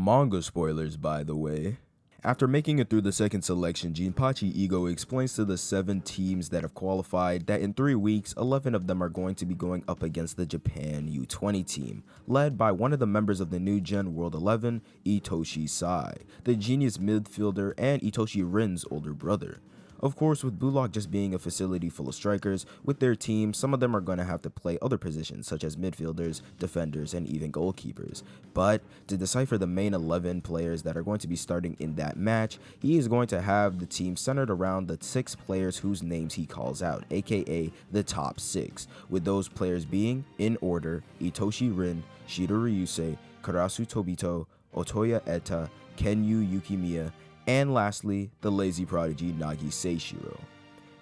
Manga spoilers, by the way. After making it through the second selection, Jinpachi Ego explains to the 7 teams that have qualified that in 3 weeks, 11 of them are going to be going up against the Japan U20 team, led by one of the members of the New Gen World 11, Itoshi Sai, the genius midfielder and Itoshi Rin's older brother. Of course, with Blue Lock just being a facility full of strikers, with their team, some of them are going to have to play other positions such as midfielders, defenders, and even goalkeepers. But to decipher the main 11 players that are going to be starting in that match, he is going to have the team centered around the 6 players whose names he calls out, aka the top 6, with those players being, in order, Itoshi Rin, Shiro Ryusei, Karasu Tobito, Otoya Eta, Kenyu Yukimiya, and lastly, the lazy prodigy Nagi Seishiro.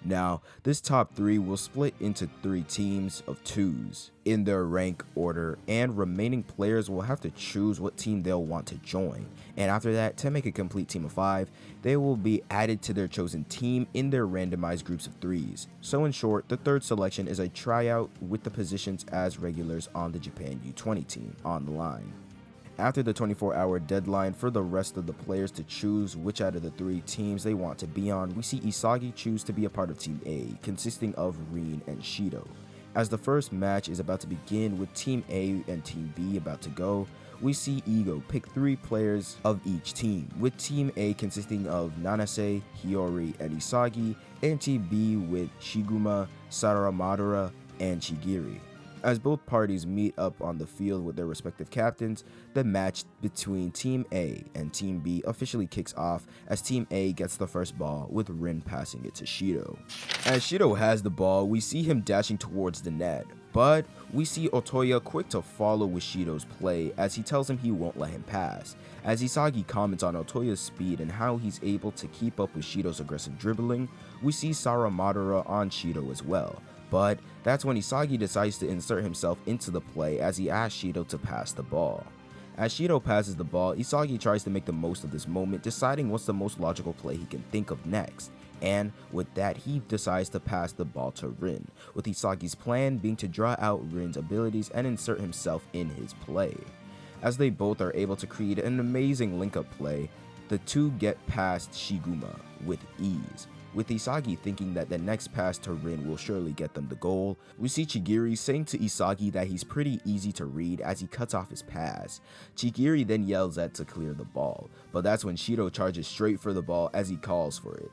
Now, this top 3 will split into 3 teams of 2s in their rank order, and remaining players will have to choose what team they'll want to join. And after that, to make a complete team of 5, they will be added to their chosen team in their randomized groups of 3s. So in short, the third selection is a tryout with the positions as regulars on the Japan U20 team on the line. After the 24-hour deadline for the rest of the players to choose which out of the 3 teams they want to be on, we see Isagi choose to be a part of Team A, consisting of Rin and Shido. As the first match is about to begin with Team A and Team B about to go, we see Ego pick 3 players of each team, with Team A consisting of Nanase, Hiyori, and Isagi, and Team B with Shiguma, Saramadara, and Chigiri. As both parties meet up on the field with their respective captains, the match between Team A and Team B officially kicks off as Team A gets the first ball with Rin passing it to Shido. As Shido has the ball, we see him dashing towards the net, but we see Otoya quick to follow with Shido's play as he tells him he won't let him pass. As Isagi comments on Otoya's speed and how he's able to keep up with Shido's aggressive dribbling, we see Saramadara on Shido as well. But that's when Isagi decides to insert himself into the play as he asks Shido to pass the ball. As Shido passes the ball, Isagi tries to make the most of this moment, deciding what's the most logical play he can think of next. And with that, he decides to pass the ball to Rin, with Isagi's plan being to draw out Rin's abilities and insert himself in his play. As they both are able to create an amazing link-up play, the two get past Shiguma with ease. With Isagi thinking that the next pass to Rin will surely get them the goal, we see Chigiri saying to Isagi that he's pretty easy to read as he cuts off his pass. Chigiri then yells at to clear the ball, but that's when Shido charges straight for the ball as he calls for it.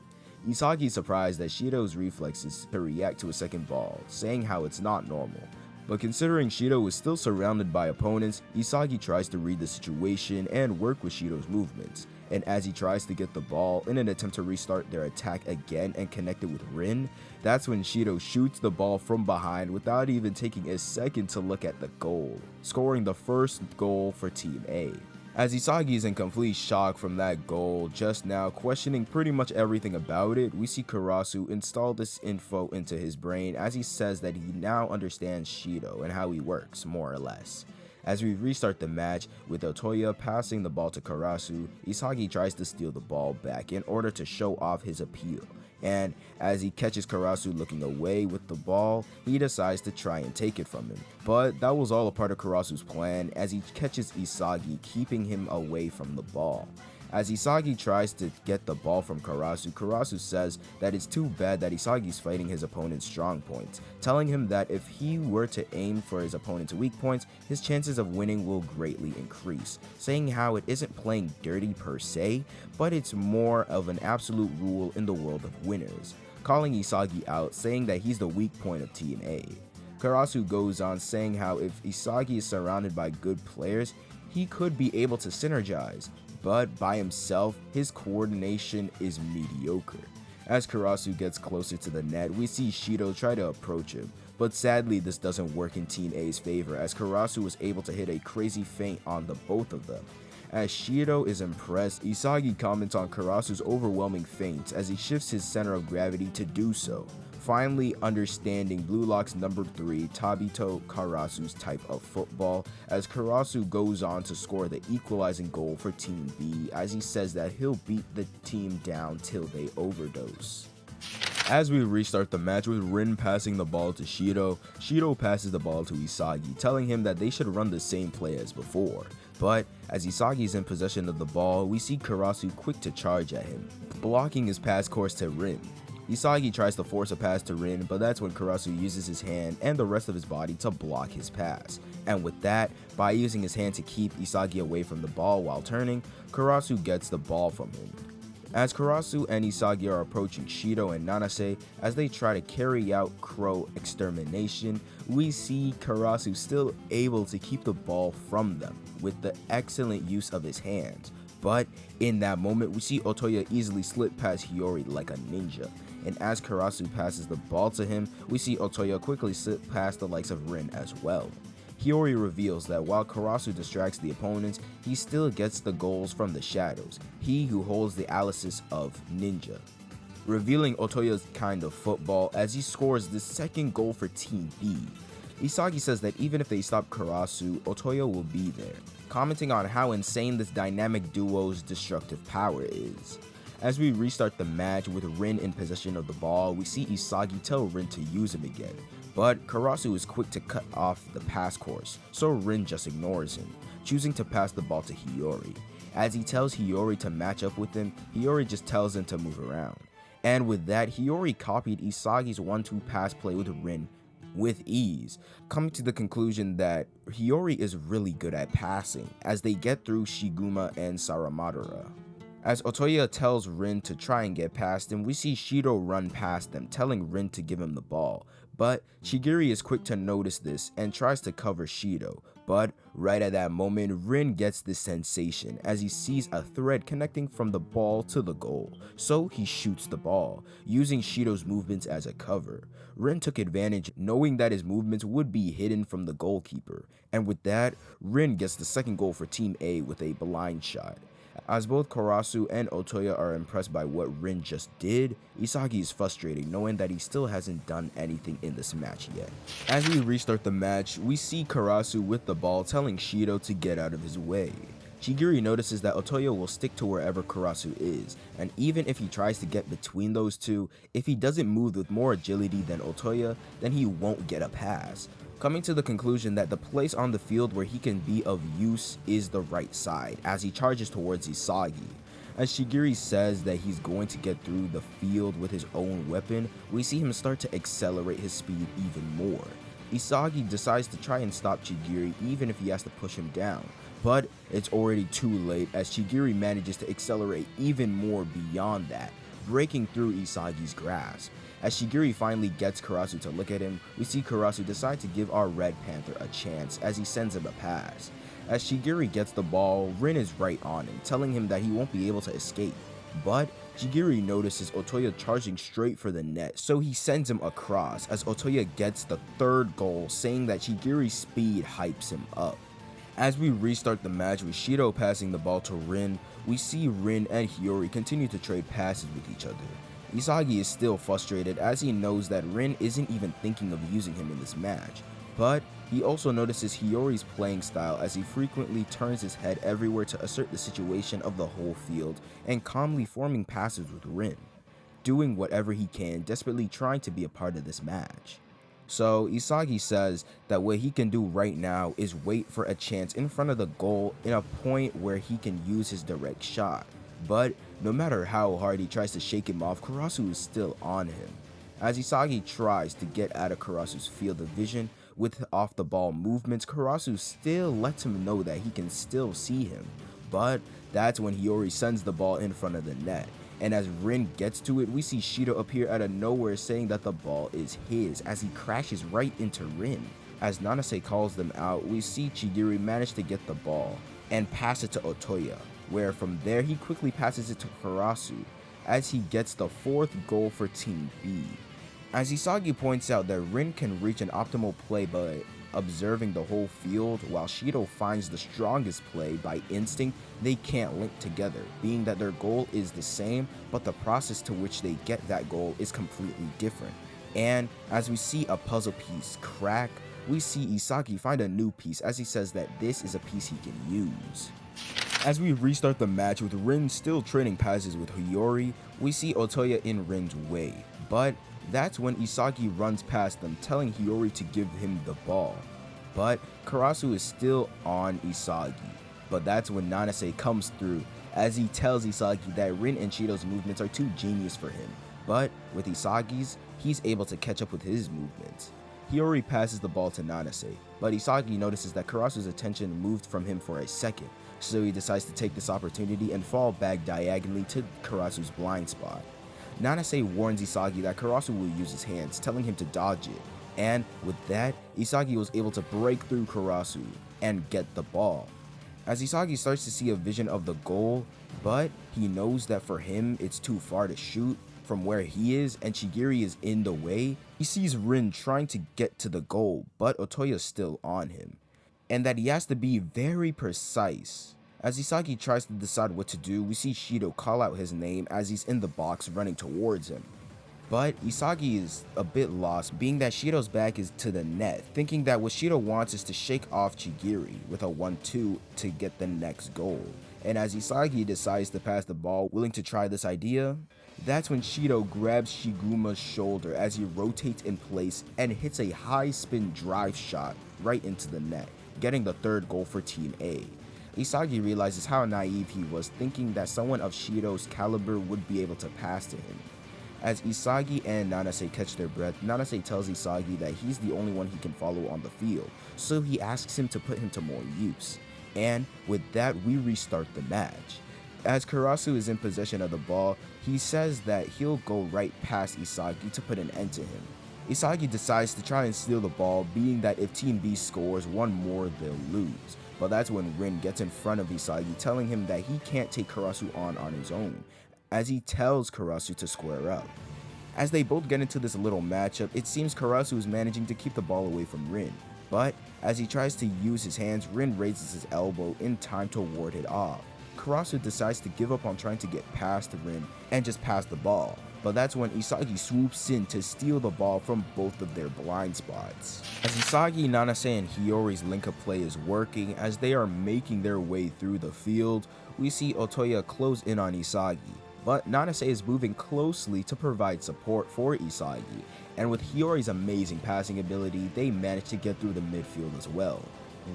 Isagi's surprised at Shido's reflexes to react to a second ball, saying how it's not normal. But considering Shido is still surrounded by opponents, Isagi tries to read the situation and work with Shido's movements. And as he tries to get the ball in an attempt to restart their attack again and connect it with Rin, that's when Shido shoots the ball from behind without even taking a second to look at the goal, scoring the first goal for Team A. As Isagi is in complete shock from that goal just now, questioning pretty much everything about it, we see Karasu install this info into his brain as he says that he now understands Shido and how he works, more or less. As we restart the match, with Otoya passing the ball to Karasu, Isagi tries to steal the ball back in order to show off his appeal. And as he catches Karasu looking away with the ball, he decides to try and take it from him. But that was all a part of Karasu's plan as he catches Isagi, keeping him away from the ball. As Isagi tries to get the ball from Karasu, Karasu says that it's too bad that Isagi's fighting his opponent's strong points, telling him that if he were to aim for his opponent's weak points, his chances of winning will greatly increase, saying how it isn't playing dirty per se, but it's more of an absolute rule in the world of winners, calling Isagi out, saying that he's the weak point of Team A. Karasu goes on saying how if Isagi is surrounded by good players, he could be able to synergize, but by himself, his coordination is mediocre. As Karasu gets closer to the net, we see Shido try to approach him, but sadly this doesn't work in Team A's favor as Karasu was able to hit a crazy feint on the both of them. As Shido is impressed, Isagi comments on Karasu's overwhelming feints as he shifts his center of gravity to do so, finally understanding Blue Lock's number 3 Tabito Karasu's type of football, as Karasu goes on to score the equalizing goal for Team B as he says that he'll beat the team down till they overdose. As we restart the match with Rin passing the ball to Shiiii, Shiiii passes the ball to Isagi, telling him that they should run the same play as before. But as Isagi is in possession of the ball, we see Karasu quick to charge at him, blocking his pass course to Rin. Isagi tries to force a pass to Rin, but that's when Karasu uses his hand and the rest of his body to block his pass. And with that, by using his hand to keep Isagi away from the ball while turning, Karasu gets the ball from him. As Karasu and Isagi are approaching Shiiii and Nanase as they try to carry out Crow extermination, we see Karasu still able to keep the ball from them with the excellent use of his hands. But in that moment, we see Otoya easily slip past Hiyori like a ninja. And as Karasu passes the ball to him, we see Otoya quickly slip past the likes of Rin as well. Hiyori reveals that while Karasu distracts the opponents, he still gets the goals from the shadows, he who holds the alias of Ninja, revealing Otoya's kind of football as he scores the second goal for Team B. Isagi says that even if they stop Karasu, Otoya will be there, commenting on how insane this dynamic duo's destructive power is. As we restart the match with Rin in possession of the ball, we see Isagi tell Rin to use him again, but Karasu is quick to cut off the pass course, so Rin just ignores him, choosing to pass the ball to Hiyori. As he tells Hiyori to match up with him, Hiyori just tells him to move around. And with that, Hiyori copied Isagi's 1-2 pass play with Rin with ease, coming to the conclusion that Hiyori is really good at passing as they get through Shiguma and Saramadara. As Otoya tells Rin to try and get past him, we see Shiiii run past them, telling Rin to give him the ball. But Shigiri is quick to notice this and tries to cover Shiiii. But right at that moment, Rin gets this sensation as he sees a thread connecting from the ball to the goal. So he shoots the ball, using Shiii's movements as a cover. Rin took advantage, knowing that his movements would be hidden from the goalkeeper. And with that, Rin gets the second goal for Team A with a blind shot. As both Karasu and Otoya are impressed by what Rin just did, Isagi is frustrated knowing that he still hasn't done anything in this match yet. As we restart the match, we see Karasu with the ball telling Shiiii to get out of his way. Shigiri notices that Otoya will stick to wherever Karasu is, and even if he tries to get between those two, if he doesn't move with more agility than Otoya, then he won't get a pass, coming to the conclusion that the place on the field where he can be of use is the right side as he charges towards Isagi. As Shigiri says that he's going to get through the field with his own weapon, we see him start to accelerate his speed even more. Isagi decides to try and stop Shigiri even if he has to push him down, but it's already too late as Shigiri manages to accelerate even more beyond that, breaking through Isagi's grasp. As Shigiri finally gets Karasu to look at him, we see Karasu decide to give our Red Panther a chance as he sends him a pass. As Shigiri gets the ball, Rin is right on him, telling him that he won't be able to escape. But Shigiri notices Otoya charging straight for the net, so he sends him across as Otoya gets the third goal, saying that Shigiri's speed hypes him up. As we restart the match with Shiiii passing the ball to Rin, we see Rin and Hiyori continue to trade passes with each other. Isagi is still frustrated as he knows that Rin isn't even thinking of using him in this match, but he also notices Hiyori's playing style as he frequently turns his head everywhere to assert the situation of the whole field and calmly forming passes with Rin, doing whatever he can, desperately trying to be a part of this match. So Isagi says that what he can do right now is wait for a chance in front of the goal in a point where he can use his direct shot. But no matter how hard he tries to shake him off, Karasu is still on him. As Isagi tries to get out of Karasu's field of vision with off-the-ball movements, Karasu still lets him know that he can still see him. But that's when Hiyori sends the ball in front of the net. And as Rin gets to it, we see Shiiii appear out of nowhere saying that the ball is his as he crashes right into Rin. As Nanase calls them out, we see Shigiri manage to get the ball and pass it to Otoya, where from there he quickly passes it to Karasu as he gets the fourth goal for Team B. As Isagi points out that Rin can reach an optimal play by observing the whole field, while Shiiii finds the strongest play by instinct, they can't link together, being that their goal is the same, but the process to which they get that goal is completely different. And as we see a puzzle piece crack, we see Isagi find a new piece as he says that this is a piece he can use. As we restart the match with Rin still trading passes with Hiyori, we see Otoya in Rin's way, but that's when Isagi runs past them, telling Hiyori to give him the ball. But Karasu is still on Isagi, but that's when Nanase comes through, as he tells Isagi that Rin and Shido's movements are too genius for him, but with Isagi's, he's able to catch up with his movements. Hiyori passes the ball to Nanase, but Isagi notices that Karasu's attention moved from him for a second, so he decides to take this opportunity and fall back diagonally to Karasu's blind spot. Nanase warns Isagi that Karasu will use his hands, telling him to dodge it, and with that, Isagi was able to break through Karasu and get the ball. As Isagi starts to see a vision of the goal, but he knows that for him it's too far to shoot from where he is and Chigiri is in the way, he sees Rin trying to get to the goal, but Otoya's still on him, and that he has to be very precise. As Isagi tries to decide what to do, we see Shido call out his name as he's in the box running towards him. But Isagi is a bit lost, being that Shido's back is to the net, thinking that what Shido wants is to shake off Chigiri with a 1-2 to get the next goal. And as Isagi decides to pass the ball, willing to try this idea, that's when Shido grabs Shiguma's shoulder as he rotates in place and hits a high spin drive shot right into the net, getting the third goal for Team A. Isagi realizes how naive he was, thinking that someone of Shido's caliber would be able to pass to him. As Isagi and Nanase catch their breath, Nanase tells Isagi that he's the only one he can follow on the field, so he asks him to put him to more use. And with that, we restart the match. As Karasu is in possession of the ball, he says that he'll go right past Isagi to put an end to him. Isagi decides to try and steal the ball, being that if Team B scores one more, they'll lose. But that's when Rin gets in front of Isagi, telling him that he can't take Karasu on his own, as he tells Karasu to square up. As they both get into this little matchup, it seems Karasu is managing to keep the ball away from Rin, but as he tries to use his hands, Rin raises his elbow in time to ward it off. Karasu decides to give up on trying to get past Rin and just pass the ball, but that's when Isagi swoops in to steal the ball from both of their blind spots. As Isagi, Nanase, and Hiyori's link-up play is working, as they are making their way through the field, we see Otoya close in on Isagi, but Nanase is moving closely to provide support for Isagi, and with Hiyori's amazing passing ability, they manage to get through the midfield as well,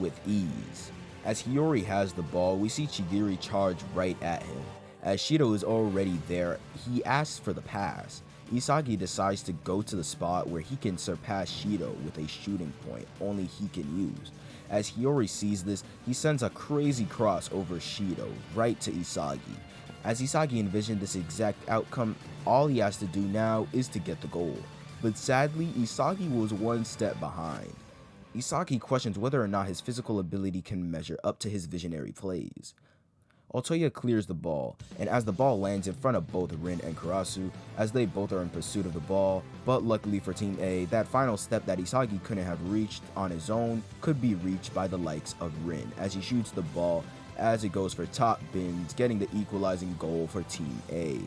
with ease. As Hiyori has the ball, we see Chigiri charge right at him. As Shido is already there, he asks for the pass. Isagi decides to go to the spot where he can surpass Shido with a shooting point only he can use. As Hiyori sees this, he sends a crazy cross over Shido right to Isagi. As Isagi envisioned this exact outcome, all he has to do now is to get the goal. But sadly, Isagi was one step behind. Isagi questions whether or not his physical ability can measure up to his visionary plays. Otoya clears the ball, and as the ball lands in front of both Rin and Karasu, as they both are in pursuit of the ball, but luckily for Team A, that final step that Isagi couldn't have reached on his own could be reached by the likes of Rin, as he shoots the ball as it goes for top bins, getting the equalizing goal for Team A.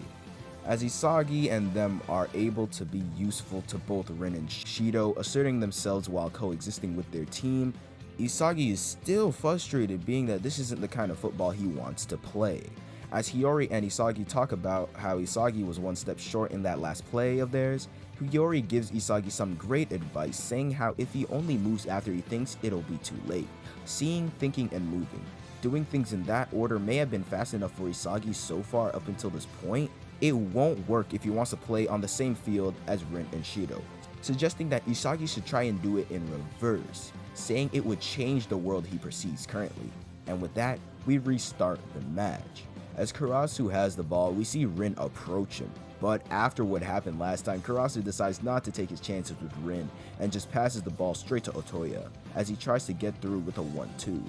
As Isagi and them are able to be useful to both Rin and Shido, asserting themselves while coexisting with their team, Isagi is still frustrated, being that this isn't the kind of football he wants to play. As Hiyori and Isagi talk about how Isagi was one step short in that last play of theirs, Hiyori gives Isagi some great advice, saying how if he only moves after he thinks, it'll be too late. Seeing, thinking, and moving. Doing things in that order may have been fast enough for Isagi so far up until this point. It won't work if he wants to play on the same field as Rin and Shido, suggesting that Isagi should try and do it in reverse, saying it would change the world he perceives currently. And with that, we restart the match. As Karasu has the ball, we see Rin approach him, but after what happened last time, Karasu decides not to take his chances with Rin and just passes the ball straight to Otoya, as he tries to get through with a 1-2.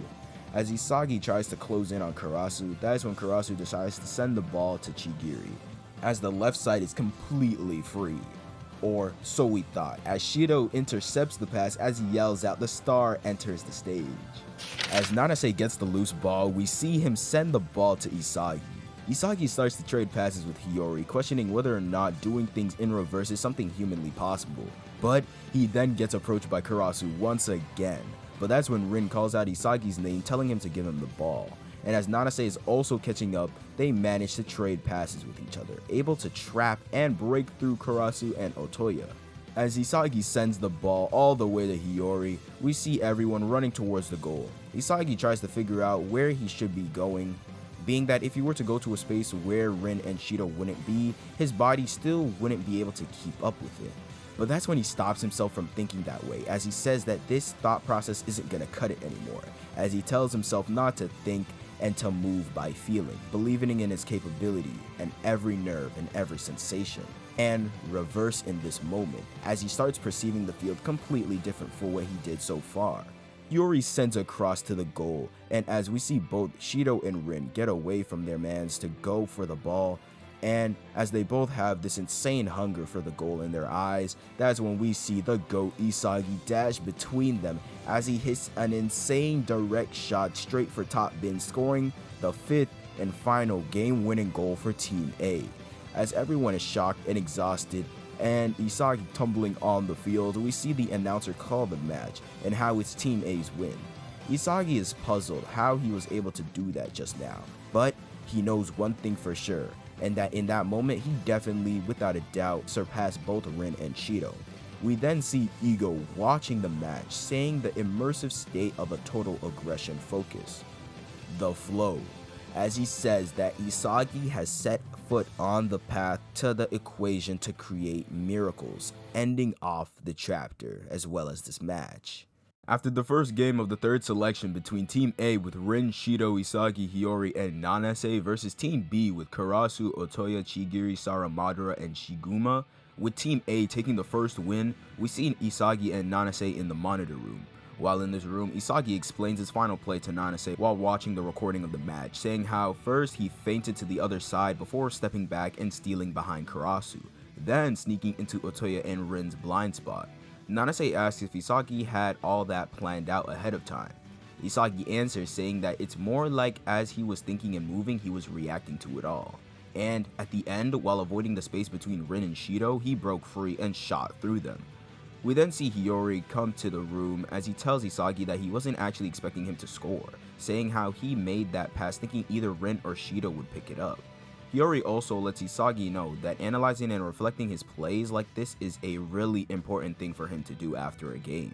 As Isagi tries to close in on Karasu, that is when Karasu decides to send the ball to Chigiri, as the left side is completely free. Or so we thought, as Shido intercepts the pass as he yells out, "The star enters the stage." As Nanase gets the loose ball, we see him send the ball to Isagi. Isagi starts to trade passes with Hiyori, questioning whether or not doing things in reverse is something humanly possible. But he then gets approached by Karasu once again. But that's when Rin calls out Isagi's name, telling him to give him the ball. and as Nanase is also catching up, they manage to trade passes with each other, able to trap and break through Karasu and Otoya. As Isagi sends the ball all the way to Hiyori, we see everyone running towards the goal. Isagi tries to figure out where he should be going, being that if he were to go to a space where Rin and Shido wouldn't be, his body still wouldn't be able to keep up with it. But that's when he stops himself from thinking that way, as he says that this thought process isn't gonna cut it anymore, as he tells himself not to think and to move by feeling, believing in his capability and every nerve and every sensation, and reverse in this moment, as he starts perceiving the field completely different for what he did so far. Yuri sends a cross to the goal, and as we see both Shido and Rin get away from their mans to go for the ball, and as they both have this insane hunger for the goal in their eyes, that's when we see the GOAT Isagi dash between them as he hits an insane direct shot straight for top bin, scoring the 5th and final game-winning goal for Team A. As everyone is shocked and exhausted, and Isagi tumbling on the field, we see the announcer call the match and how it's Team A's win. Isagi is puzzled how he was able to do that just now, but he knows one thing for sure, and that in that moment he definitely, without a doubt, surpassed both Rin and Shido. We then see Ego watching the match, saying the immersive state of a total aggression focus. The flow, as he says that Isagi has set foot on the path to the equation to create miracles, ending off the chapter as well as this match. After the first game of the third selection between Team A with Rin, Shido, Isagi, Hiyori, and Nanase versus Team B with Karasu, Otoya, Chigiri, Saramadara, and Shiguma, with Team A taking the first win, we see Isagi and Nanase in the monitor room. While in this room, Isagi explains his final play to Nanase while watching the recording of the match, saying how first he feinted to the other side before stepping back and stealing behind Karasu, then sneaking into Otoya and Rin's blind spot. Nanase asks if Isagi had all that planned out ahead of time. Isagi answers saying that it's more like as he was thinking and moving, he was reacting to it all. And at the end, while avoiding the space between Rin and Shido, he broke free and shot through them. We then see Hiyori come to the room as he tells Isagi that he wasn't actually expecting him to score, saying how he made that pass thinking either Rin or Shido would pick it up. Hiyori also lets Isagi know that analyzing and reflecting his plays like this is a really important thing for him to do after a game.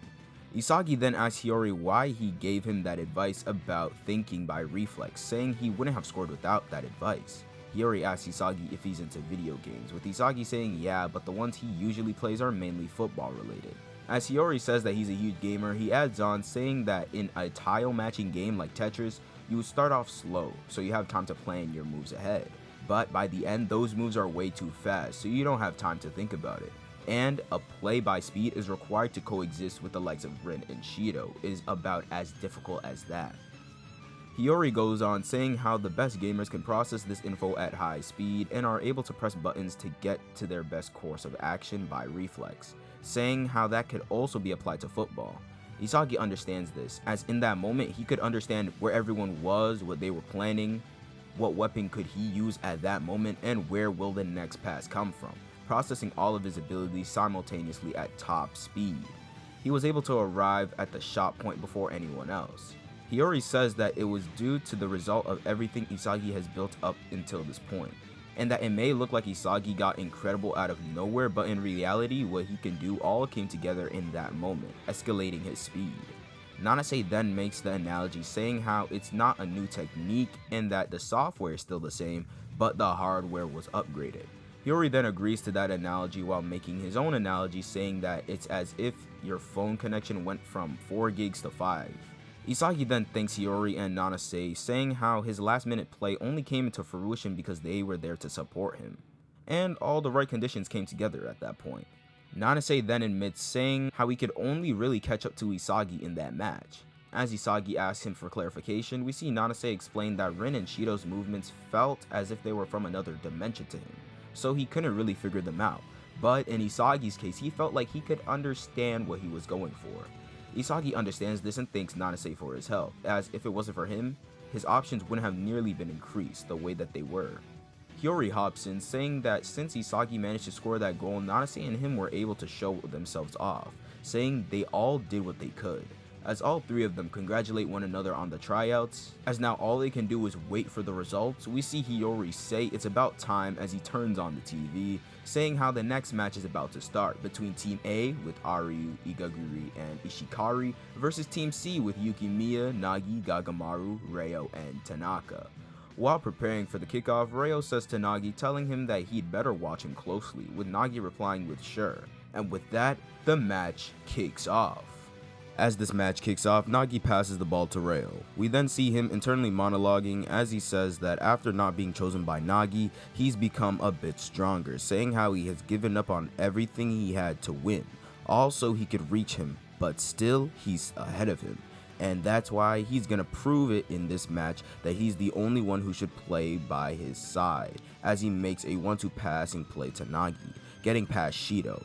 Isagi then asks Hiyori why he gave him that advice about thinking by reflex, saying he wouldn't have scored without that advice. Hiyori asks Isagi if he's into video games, with Isagi saying yeah, but the ones he usually plays are mainly football related. As Hiyori says that he's a huge gamer, he adds on saying that in a tile matching game like Tetris, you would start off slow, so you have time to plan your moves ahead. But by the end, those moves are way too fast, so you don't have time to think about it. And a play by speed is required to coexist with the likes of Rin and Shido is about as difficult as that. Hiyori goes on saying how the best gamers can process this info at high speed and are able to press buttons to get to their best course of action by reflex, saying how that could also be applied to football. Isagi understands this, as in that moment he could understand where everyone was, what they were planning, what weapon could he use at that moment, and where will the next pass come from, processing all of his abilities simultaneously at top speed. He was able to arrive at the shot point before anyone else. Hiyori says that it was due to the result of everything Isagi has built up until this point, and that it may look like Isagi got incredible out of nowhere, but in reality what he can do all came together in that moment, escalating his speed. Nanase then makes the analogy saying how it's not a new technique and that the software is still the same, but the hardware was upgraded. Hiyori then agrees to that analogy while making his own analogy, saying that it's as if your phone connection went from 4 gigs to 5. Isagi then thanks Hiyori and Nanase, saying how his last minute play only came into fruition because they were there to support him, and all the right conditions came together at that point. Nanase then admits, saying how he could only really catch up to Isagi in that match. As Isagi asks him for clarification, we see Nanase explain that Rin and Shido's movements felt as if they were from another dimension to him, so he couldn't really figure them out, but in Isagi's case he felt like he could understand what he was going for. Isagi understands this and thanks Nanase for his help, as if it wasn't for him, his options wouldn't have nearly been increased the way that they were. Hiyori hops in, saying that since Isagi managed to score that goal, Nanase and him were able to show themselves off, saying they all did what they could. as all three of them congratulate one another on the tryouts. As now all they can do is wait for the results, we see Hiyori say it's about time as he turns on the TV, saying how the next match is about to start between Team A with Aryu, Igaguri, and Ishikari versus Team C with Yukimiya, Nagi, Gagamaru, Reo, and Tanaka. While preparing for the kickoff, Reo says to Nagi, telling him that he'd better watch him closely, with Nagi replying with sure. And with that, the match kicks off. As this match kicks off, Nagi passes the ball to Reo. We then see him internally monologuing as he says that after not being chosen by Nagi, he's become a bit stronger, saying how he has given up on everything he had to win. Also, he could reach him, but still, he's ahead of him. And that's why he's gonna prove it in this match that he's the only one who should play by his side, as he makes a 1-2 passing play to Nagi, getting past Shido.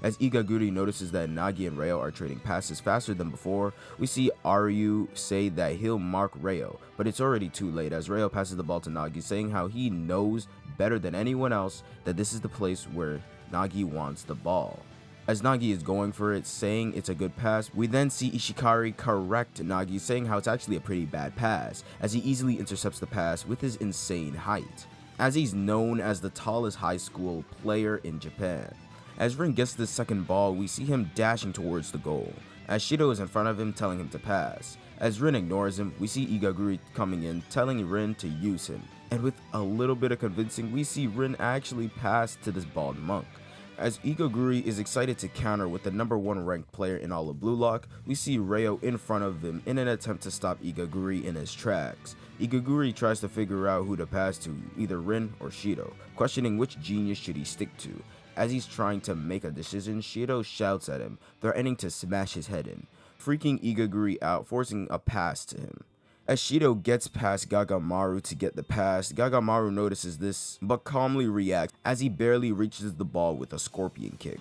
As Igaguri notices that Nagi and Reo are trading passes faster than before, we see Aryu say that he'll mark Reo, but it's already too late as Reo passes the ball to Nagi, saying how he knows better than anyone else that this is the place where Nagi wants the ball. As Nagi is going for it, saying it's a good pass, we then see Ishikari correct Nagi, saying how it's actually a pretty bad pass, as he easily intercepts the pass with his insane height, as he's known as the tallest high school player in Japan. As Rin gets the second ball, we see him dashing towards the goal, as Shido is in front of him telling him to pass. As Rin ignores him, we see Igaguri coming in, telling Rin to use him, and with a little bit of convincing, we see Rin actually pass to this bald monk. As Igaguri is excited to counter with the number 1 ranked player in all of Blue Lock, we see Reo in front of him in an attempt to stop Igaguri in his tracks. Igaguri tries to figure out who to pass to, either Rin or Shido, questioning which genius should he stick to. As he's trying to make a decision, Shido shouts at him, threatening to smash his head in, freaking Igaguri out, forcing a pass to him. As Shido gets past Gagamaru to get the pass, Gagamaru notices this, but calmly reacts as he barely reaches the ball with a scorpion kick.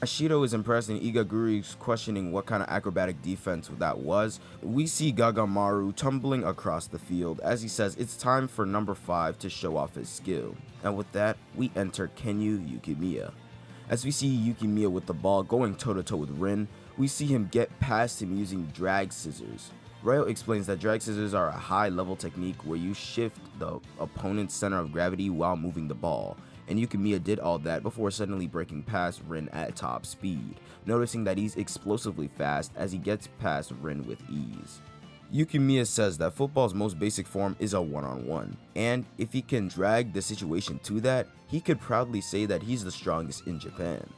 As Shido is impressed and Igaguri is questioning what kind of acrobatic defense that was, we see Gagamaru tumbling across the field as he says it's time for number 5 to show off his skill. And with that, we enter Kenyu Yukimiya. As we see Yukimiya with the ball going toe-to-toe with Rin, we see him get past him using drag scissors. Ryo explains that drag scissors are a high-level technique where you shift the opponent's center of gravity while moving the ball, and Yukimiya did all that before suddenly breaking past Rin at top speed, noticing that he's explosively fast as he gets past Rin with ease. Yukimiya says that football's most basic form is a one-on-one, and if he can drag the situation to that, he could proudly say that he's the strongest in Japan.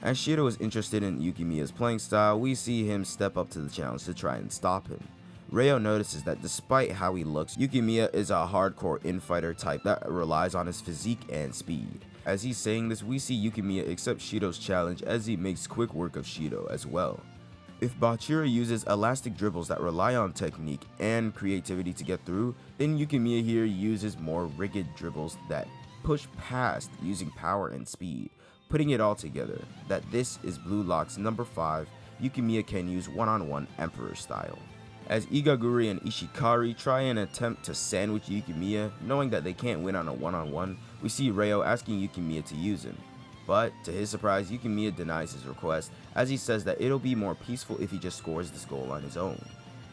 As Shido is interested in Yukimiya's playing style, we see him step up to the challenge to try and stop him. Reo notices that despite how he looks, Yukimiya is a hardcore infighter type that relies on his physique and speed. As he's saying this, we see Yukimiya accept Shido's challenge as he makes quick work of Shido as well. If Bachira uses elastic dribbles that rely on technique and creativity to get through, then Yukimiya here uses more rigid dribbles that push past using power and speed. Putting it all together, that this is Blue Lock's number 5, Yukimiya can use one-on-one Emperor style. As Igaguri and Ishikari try and attempt to sandwich Yukimiya, knowing that they can't win on a one-on-one, we see Reo asking Yukimiya to use him. But, to his surprise, Yukimiya denies his request, as he says that it'll be more peaceful if he just scores this goal on his own.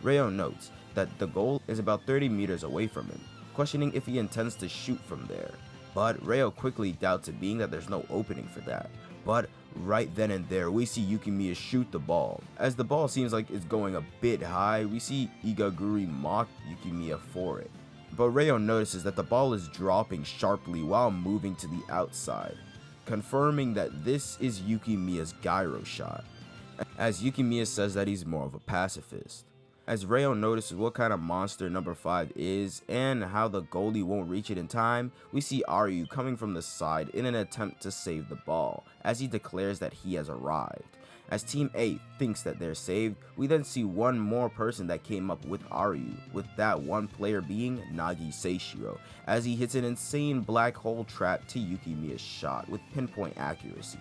Reo notes that the goal is about 30 meters away from him, questioning if he intends to shoot from there. But Reo quickly doubts it, being that there's no opening for that. But right then and there, we see Yukimiya shoot the ball. As the ball seems like it's going a bit high, we see Igaguri mock Yukimiya for it. But Reo notices that the ball is dropping sharply while moving to the outside, confirming that this is Yukimiya's gyro shot, as Yukimiya says that he's more of a pacifist. As Reo notices what kind of monster number 5 is and how the goalie won't reach it in time, we see Aryu coming from the side in an attempt to save the ball, as he declares that he has arrived. As Team A thinks that they're saved, we then see one more person that came up with Aryu, with that one player being Nagi Seishiro, as he hits an insane black hole trap to Yukimiya's shot with pinpoint accuracy.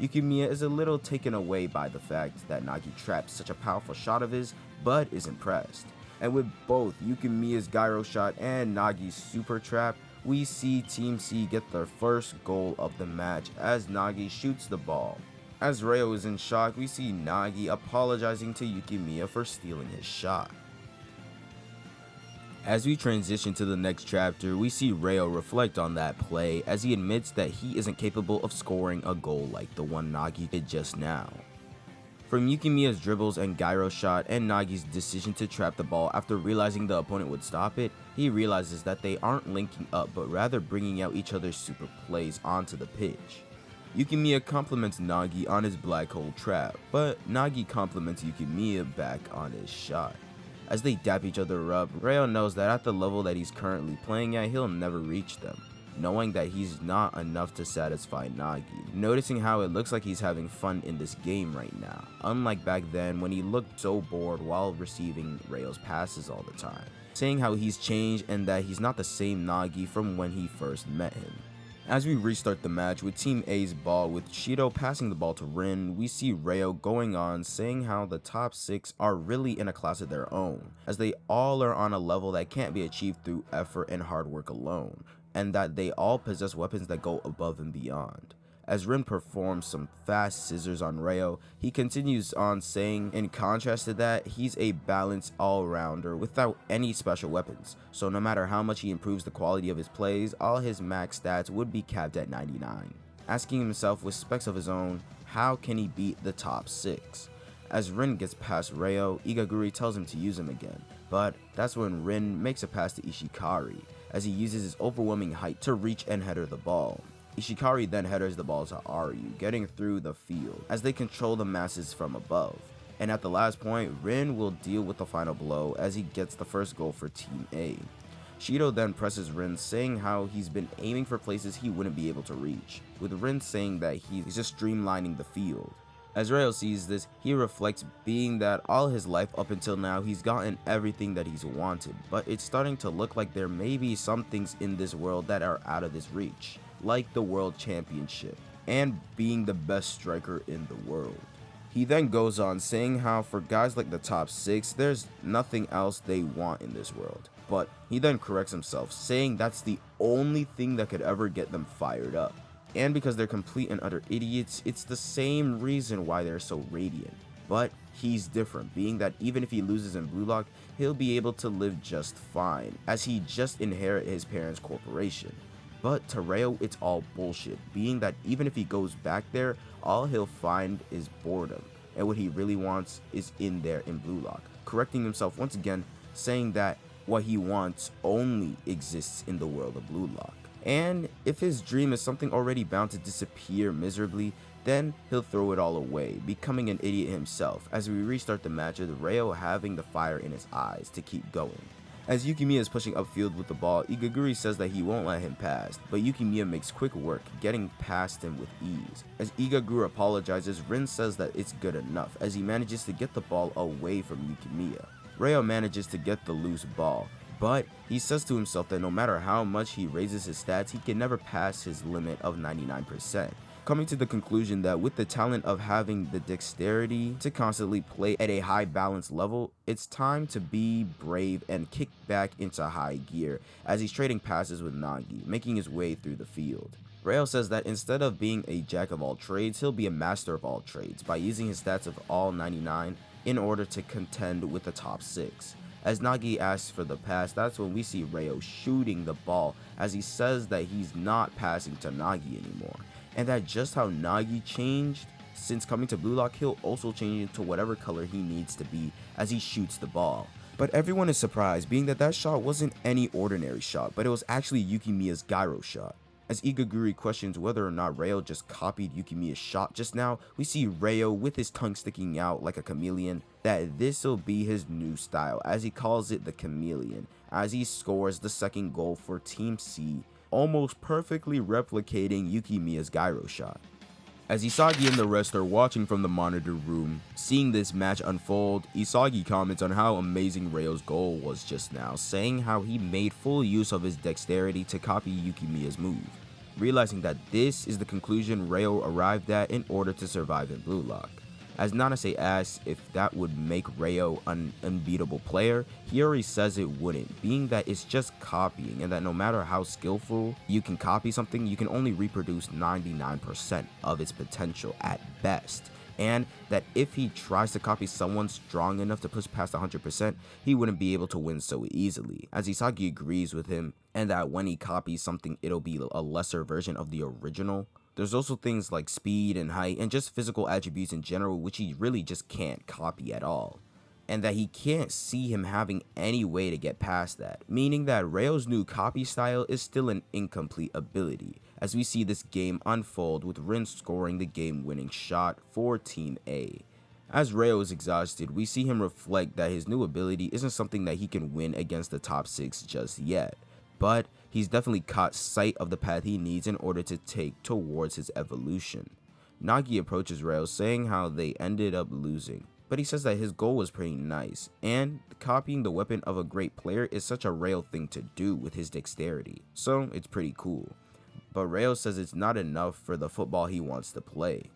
Yukimiya is a little taken away by the fact that Nagi trapped such a powerful shot of his, but is impressed. And with both Yukimiya's gyro shot and Nagi's super trap, we see Team C get their first goal of the match as Nagi shoots the ball. As Reo is in shock, we see Nagi apologizing to Yukimiya for stealing his shot. As we transition to the next chapter, we see Reo reflect on that play as he admits that he isn't capable of scoring a goal like the one Nagi did just now. From Yukimiya's dribbles and gyro shot and Nagi's decision to trap the ball after realizing the opponent would stop it, he realizes that they aren't linking up but rather bringing out each other's super plays onto the pitch. Yukimiya compliments Nagi on his black hole trap, but Nagi compliments Yukimiya back on his shot. As they dap each other up, Reo knows that at the level that he's currently playing at, he'll never reach them, knowing that he's not enough to satisfy Nagi, noticing how it looks like he's having fun in this game right now, unlike back then when he looked so bored while receiving Reo's passes all the time, saying how he's changed and that he's not the same Nagi from when he first met him. As we restart the match with Team A's ball with Shiiii passing the ball to Rin, we see Reo going on saying how the top 6 are really in a class of their own, as they all are on a level that can't be achieved through effort and hard work alone, and that they all possess weapons that go above and beyond. As Rin performs some fast scissors on Reo, he continues on saying in contrast to that, he's a balanced all-rounder without any special weapons, so no matter how much he improves the quality of his plays, all his max stats would be capped at 99. Asking himself with specs of his own, how can he beat the top 6? As Rin gets past Reo, Igaguri tells him to use him again, but that's when Rin makes a pass to Ishikari, as he uses his overwhelming height to reach and header the ball. Ishikari then headers the ball to Ryu, getting through the field as they control the masses from above. And at the last point, Rin will deal with the final blow as he gets the first goal for Team A. Shiiii then presses Rin, saying how he's been aiming for places he wouldn't be able to reach, with Rin saying that he's just streamlining the field. As Reo sees this, he reflects, being that all his life up until now he's gotten everything that he's wanted, but it's starting to look like there may be some things in this world that are out of his reach, like the World Championship, and being the best striker in the world. He then goes on saying how for guys like the top 6, there's nothing else they want in this world, but he then corrects himself, saying that's the only thing that could ever get them fired up. And because they're complete and utter idiots, it's the same reason why they're so radiant. But he's different, being that even if he loses in Blue Lock, he'll be able to live just fine, as he just inherited his parents' corporation. But to Reo, it's all bullshit, being that even if he goes back there, all he'll find is boredom, and what he really wants is in there in Blue Lock, correcting himself once again, saying that what he wants only exists in the world of Blue Lock. And if his dream is something already bound to disappear miserably, then he'll throw it all away, becoming an idiot himself, as we restart the match with Reo having the fire in his eyes to keep going. As Yukimiya is pushing upfield with the ball, Igaguri says that he won't let him pass, but Yukimiya makes quick work, getting past him with ease. As Igaguri apologizes, Rin says that it's good enough, as he manages to get the ball away from Yukimiya. Reo manages to get the loose ball, but he says to himself that no matter how much he raises his stats, he can never pass his limit of 99%. Coming to the conclusion that with the talent of having the dexterity to constantly play at a high balance level, it's time to be brave and kick back into high gear as he's trading passes with Nagi, making his way through the field. Reo says that instead of being a jack of all trades, he'll be a master of all trades by using his stats of all 99 in order to contend with the top 6. As Nagi asks for the pass, that's when we see Reo shooting the ball, as he says that he's not passing to Nagi anymore, and that just how Nagi changed since coming to Blue Lock, he'll also change into whatever color he needs to be as he shoots the ball. But everyone is surprised, being that that shot wasn't any ordinary shot, but it was actually Yukimiya's gyro shot. As Igaguri questions whether or not Reo just copied Yukimiya's shot just now, we see Reo with his tongue sticking out like a chameleon, that this'll be his new style, as he calls it the chameleon, as he scores the second goal for Team C, almost perfectly replicating Yukimiya's gyro shot. As Isagi and the rest are watching from the monitor room, seeing this match unfold, Isagi comments on how amazing Reo's goal was just now, saying how he made full use of his dexterity to copy Yukimiya's move, realizing that this is the conclusion Reo arrived at in order to survive in Blue Lock. As Nanase asks if that would make Reo an unbeatable player, Hiyori says it wouldn't, being that it's just copying and that no matter how skillful you can copy something, you can only reproduce 99% of its potential at best. And that if he tries to copy someone strong enough to push past 100%, he wouldn't be able to win so easily. As Isagi agrees with him, and that when he copies something, it'll be a lesser version of the original. There's also things like speed and height and just physical attributes in general which he really just can't copy at all. And that he can't see him having any way to get past that, meaning that Reo's new copy style is still an incomplete ability, as we see this game unfold with Rin scoring the game-winning shot for Team A. As Reo is exhausted, we see him reflect that his new ability isn't something that he can win against the top 6 just yet, but he's definitely caught sight of the path he needs in order to take towards his evolution. Nagi approaches Reo saying how they ended up losing, but he says that his goal was pretty nice, and copying the weapon of a great player is such a Reo thing to do with his dexterity, so it's pretty cool. But Reo says it's not enough for the football he wants to play.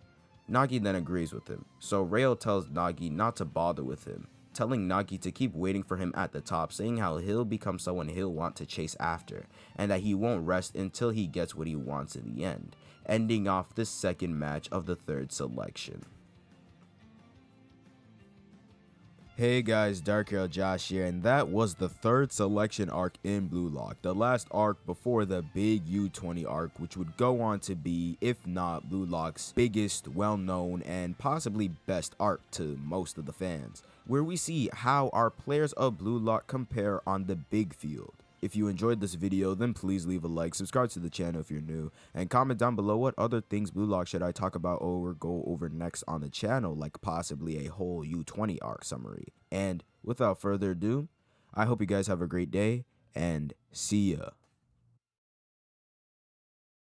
Nagi then agrees with him, so Reo tells Nagi not to bother with him, telling Nagi to keep waiting for him at the top, saying how he'll become someone he'll want to chase after, and that he won't rest until he gets what he wants in the end, ending off the second match of the third selection. Hey guys, DarkheroJosh here, and that was the third selection arc in Blue Lock, the last arc before the big U20 arc, which would go on to be, if not Blue Lock's biggest, well-known, and possibly best arc to most of the fans, where we see how our players of Blue Lock compare on the big field. If you enjoyed this video, then please leave a like, subscribe to the channel if you're new, and comment down below what other things Blue Lock should I talk about or go over next on the channel, like possibly a whole U20 arc summary. And without further ado, I hope you guys have a great day, and see ya.